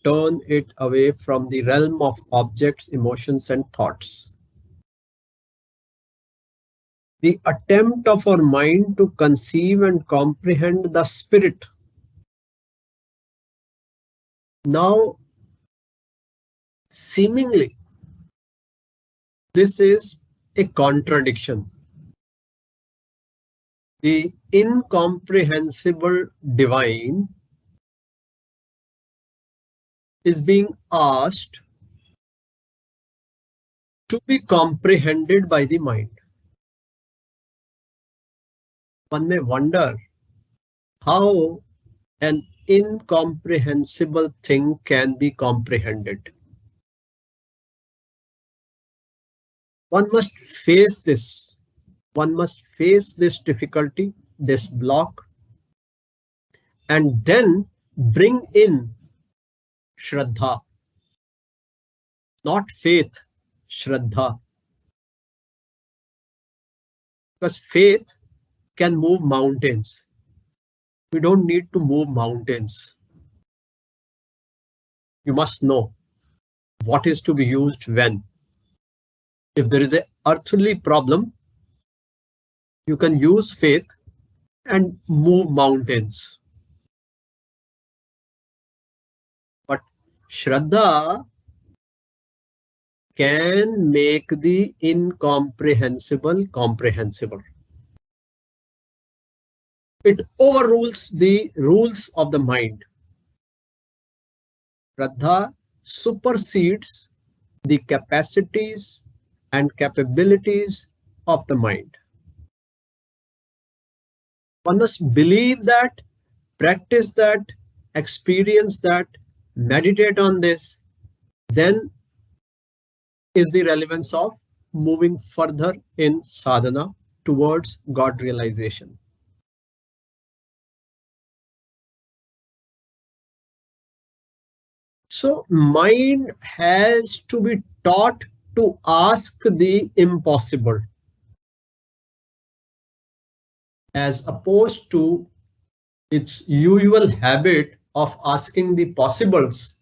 turn it away from the realm of objects, emotions, and thoughts. The attempt of our mind to conceive and comprehend the spirit. Now, seemingly, this is a contradiction. The incomprehensible divine is being asked to be comprehended by the mind. One may wonder how an incomprehensible thing can be comprehended. One must face this. One must face this difficulty, this block, and then bring in Shraddha. Not faith, Shraddha. Because faith can move mountains. We don't need to move mountains. You must know what is to be used when. If there is an earthly problem, you can use faith and move mountains. But Shraddha can make the incomprehensible comprehensible. It overrules the rules of the mind. Shraddha supersedes the capacities and capabilities of the mind. One must believe that, practice that, experience that, meditate on this, then is the relevance of moving further in sadhana towards God realization. So mind has to be taught to ask the impossible, as opposed to its usual habit of asking the possibles.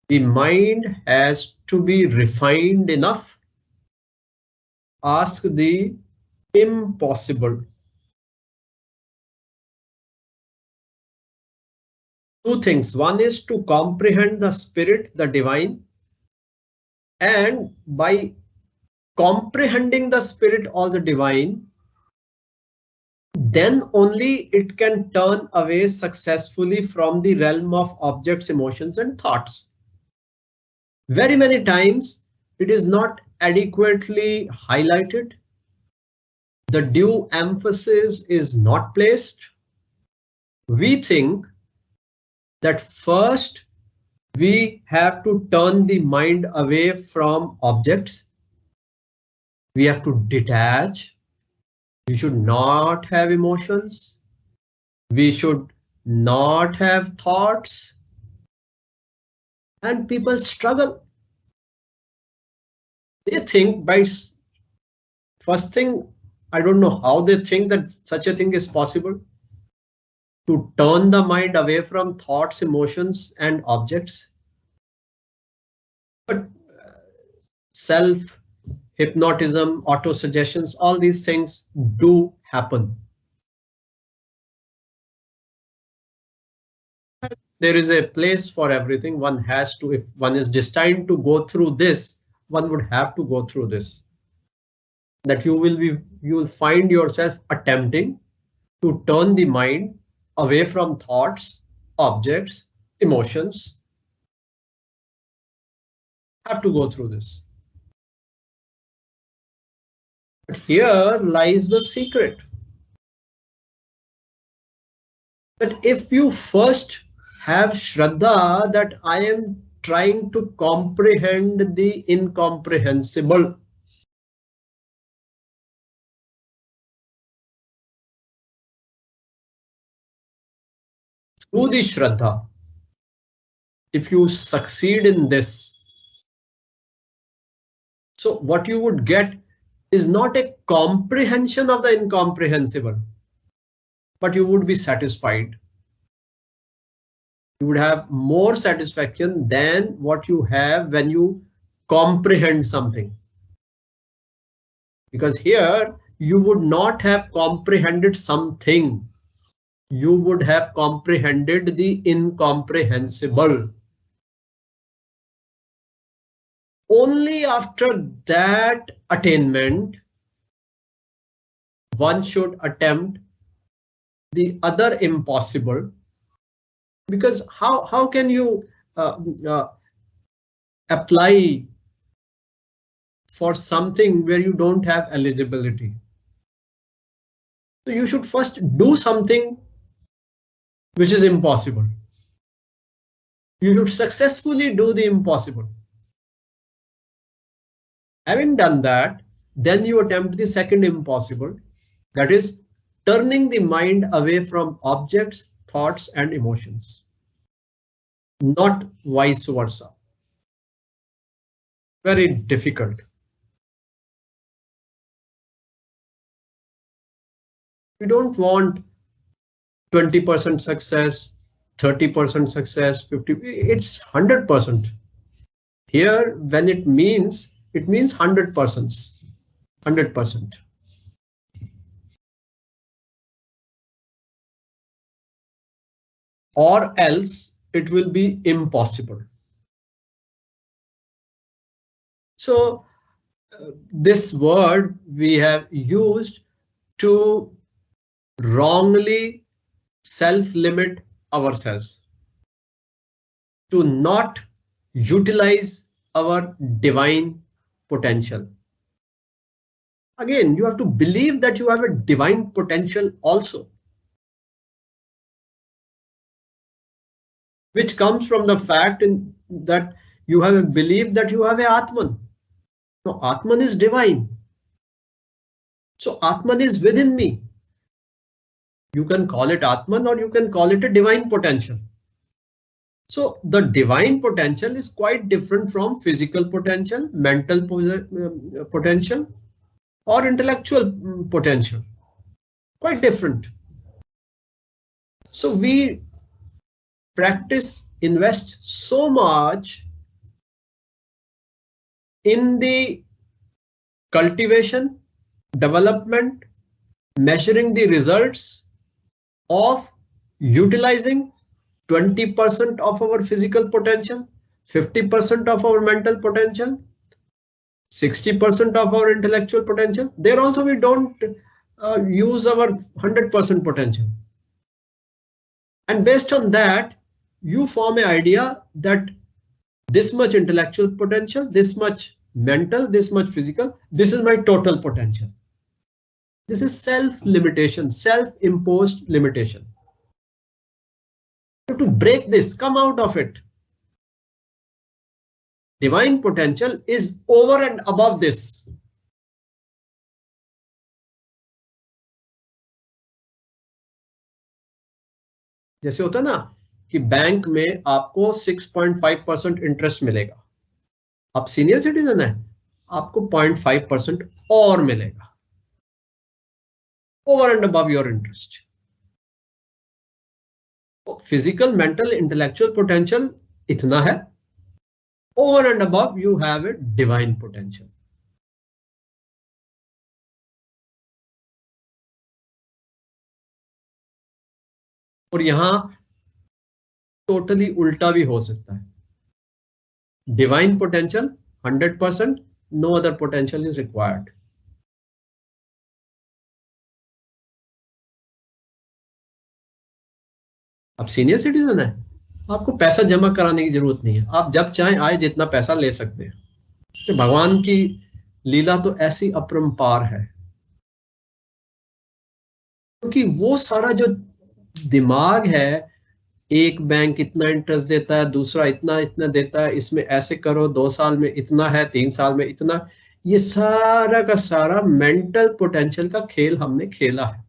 The mind has to be refined enough, ask the impossible. Two things. One is to comprehend the spirit, the divine, and by comprehending the spirit or the divine, then only it can turn away successfully from the realm of objects, emotions, and thoughts. Very many times it is not adequately highlighted. The due emphasis is not placed. We think that first we have to turn the mind away from objects. We have to detach. We should not have emotions. We should not have thoughts. And people struggle. They think by first thing, I don't know how they think that such a thing is possible, to turn the mind away from thoughts, emotions, and objects. But self, hypnotism, auto-suggestions, all these things do happen. There is a place for everything. One has to, if one is destined to go through this, one would have to go through this. That you will find yourself attempting to turn the mind away from thoughts, objects, emotions. Have to go through this. But here lies the secret. That if you first have Shraddha, that I am trying to comprehend the incomprehensible. Through the Shraddha, if you succeed in this, so what you would get is not a comprehension of the incomprehensible, but you would be satisfied. You would have more satisfaction than what you have when you comprehend something. Because here you would not have comprehended something. You would have comprehended the incomprehensible. Only after that attainment, one should attempt the other impossible. Because how can you apply for something where you don't have eligibility? So you should first do something which is impossible. You should successfully do the impossible. Having done that, then you attempt the second impossible, that is turning the mind away from objects, thoughts, and emotions, not vice versa. Very difficult. We don't want 20% success, 30% success, 50, it's 100%. Here, when it means 100%. 100%. Or else it will be impossible. So this word we have used to wrongly self-limit ourselves, to not utilize our divine potential. Again, you have to believe that you have a divine potential also, which comes from the fact that you have a belief that you have a Atman. No, Atman is divine. So Atman is within me. You can call it Atman or you can call it a divine potential. So the divine potential is quite different from physical potential, mental potential, or intellectual potential. Quite different. So we invest so much in the cultivation, development, measuring the results of utilizing 20% of our physical potential, 50% of our mental potential, 60% of our intellectual potential. There also we don't use our 100% potential. And based on that, you form an idea that this much intellectual potential, this much mental, this much physical, this is my total potential. This is self-limitation, self-imposed limitation. You have to break this, come out of it. Divine potential is over and above this. जैसे होता है ना कि bank में आपको 6.5% interest मिलेगा, आप senior citizen है, आपको 0.5% और मिलेगा, over and above your interest. Physical, mental, intellectual potential इतना है, over and above you have a divine potential. और यहां टोटली उल्टा भी हो सकता है. Divine potential 100%, no other potential is required. आप सीनियर सिटीजन है, आपको पैसा जमा कराने की जरूरत नहीं है, आप जब चाहें आए जितना पैसा ले सकते हैं. तो भगवान की लीला तो ऐसी अपरंपार है, क्योंकि वो सारा जो दिमाग है, एक बैंक इतना इंटरेस्ट देता है, दूसरा इतना इतना देता है, इसमें ऐसे करो, 2 साल में इतना है, 3 साल में इतना, ये सारा का सारा मेंटल पोटेंशियल का खेल हमने खेला है.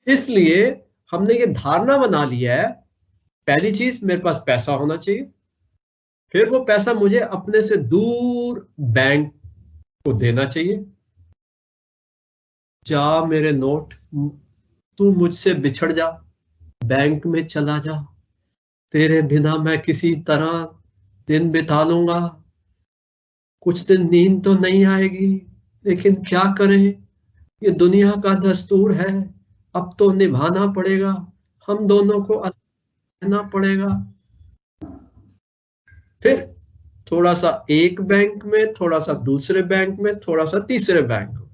इसलिए हमने ये धारणा बना लिया है, पहली चीज मेरे पास पैसा होना चाहिए, फिर वो पैसा मुझे अपने से दूर बैंक को देना चाहिए. जा मेरे नोट, तू मुझसे बिछड़ जा, बैंक में चला जा, तेरे बिना मैं किसी तरह दिन बिता लूंगा, कुछ दिन नींद तो नहीं आएगी, लेकिन क्या करें, ये दुनिया का दस्तूर है, अब तो निभाना पड़ेगा, हम दोनों को अलग रहना पड़ेगा। फिर थोड़ा सा एक बैंक में, थोड़ा सा दूसरे बैंक में, थोड़ा सा तीसरे बैंक में,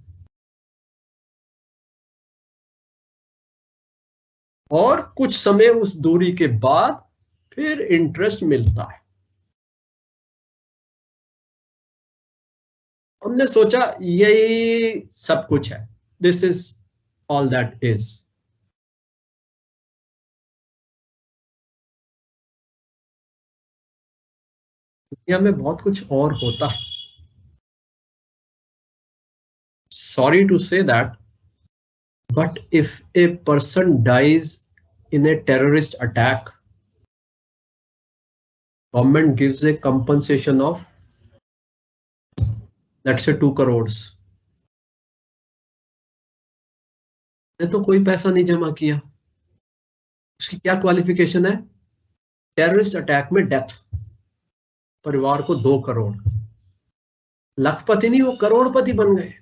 और कुछ समय उस दूरी के बाद फिर इंटरेस्ट मिलता है। हमने सोचा यही सब कुछ है, this is all that is. दुनिया में बहुत कुछ और होता है। Sorry to say that, but if a person dies in a terrorist attack, government gives a compensation of, let's say, 2 crores. ने तो कोई पैसा नहीं जमा किया, उसकी क्या क्वालिफिकेशन है? टेररिस्ट अटैक में डेथ, परिवार को 2 करोड़, लखपति नहीं, वो करोड़पति बन गए।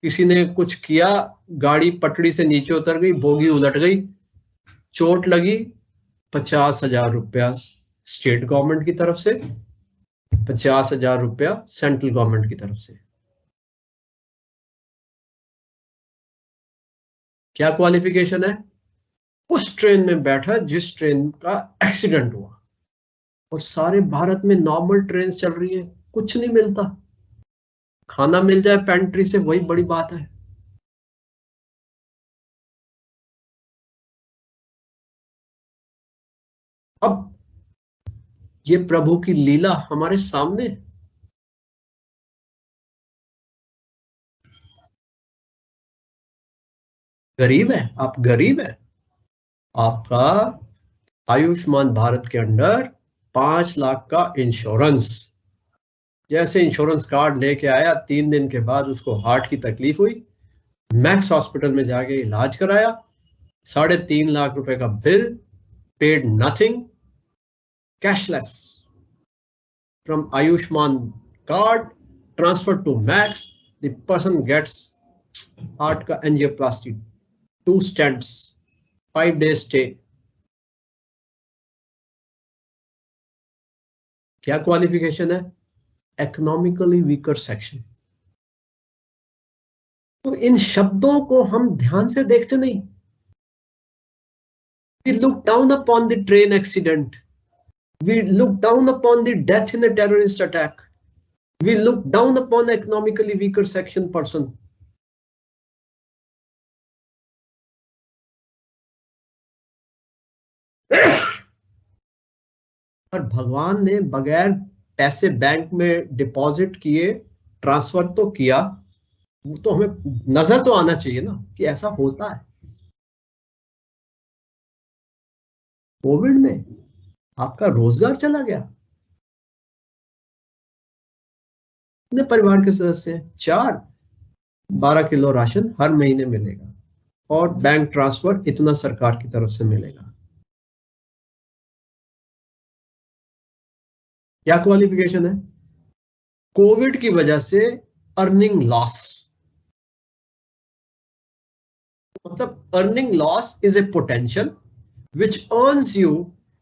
किसी ने कुछ किया, गाड़ी पटड़ी से नीचे उतर गई, बोगी उलट गई, चोट लगी, 50,000 रुपया स्टेट गवर्नमेंट की तरफ से, 50,000 रुपया सेंट्रल गवर्नमेंट की तरफ से। क्या क्वालिफिकेशन है? उस ट्रेन में बैठा जिस ट्रेन का एक्सीडेंट हुआ, और सारे भारत में नॉर्मल ट्रेन चल रही है, कुछ नहीं मिलता, खाना मिल जाए पेंट्री से वही बड़ी बात है। अब ये प्रभु की लीला हमारे सामने। गरीब है, आप गरीब है, आपका आयुष्मान भारत के अंडर 5 लाख का इंश्योरेंस, जैसे इंश्योरेंस कार्ड लेके आया 3 दिन के बाद उसको हार्ट की तकलीफ हुई, मैक्स हॉस्पिटल में जाके इलाज कराया, 3.5 लाख रुपए का bill, paid nothing, cashless, from Ayushman card transferred to Max, the person gets heart का angioplasty, 2 stents, 5 days stay. क्या क्वालिफिकेशन है? Economically weaker section. तो इन शब्दों को हम ध्यान से देखते नहीं। We look down upon the train accident. We look down upon the death in a terrorist attack. We look down upon the economically weaker section person. पर भगवान ने बगैर पैसे बैंक में डिपॉजिट किए ट्रांसफर तो किया, वो तो हमें नजर तो आना चाहिए ना कि ऐसा होता है। कोविड में आपका रोजगार चला गया, कितने परिवार के सदस्य हैं? 4, 12 किलो राशन हर महीने मिलेगा, और बैंक ट्रांसफर इतना सरकार की तरफ से मिलेगा। क्या क्वालिफिकेशन है? कोविड की वजह से अर्निंग लॉस, मतलब earning loss is a potential which earns you,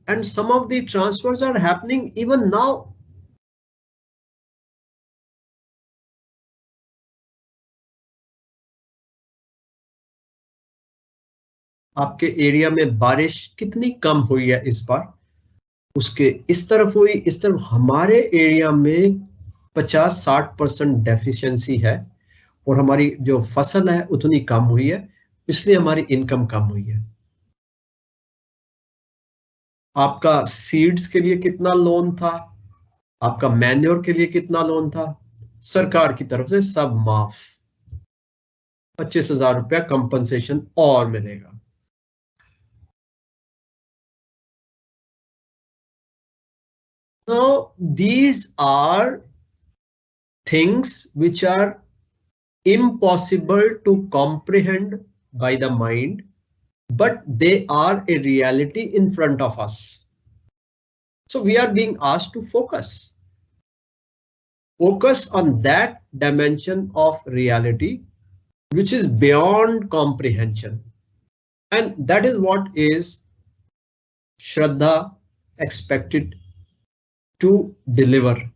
and some of the transfers are happening even now. आपके एरिया में बारिश कितनी कम हुई है इस बार, उसके इस तरफ हुई, इस तरफ हमारे एरिया में 50-60% डेफिशिएंसी है, और हमारी जो फसल है उतनी कम हुई है, इसलिए हमारी इनकम कम हुई है। आपका सीड्स के लिए कितना लोन था, आपका मैन्योर के लिए कितना लोन था, सरकार की तरफ से सब माफ, 25,000 रुपया कंपनसेशन और मिलेगा। Now these are things which are impossible to comprehend by the mind, but they are a reality in front of us. So we are being asked to focus on that dimension of reality which is beyond comprehension. And that is what is Shraddha expected to deliver.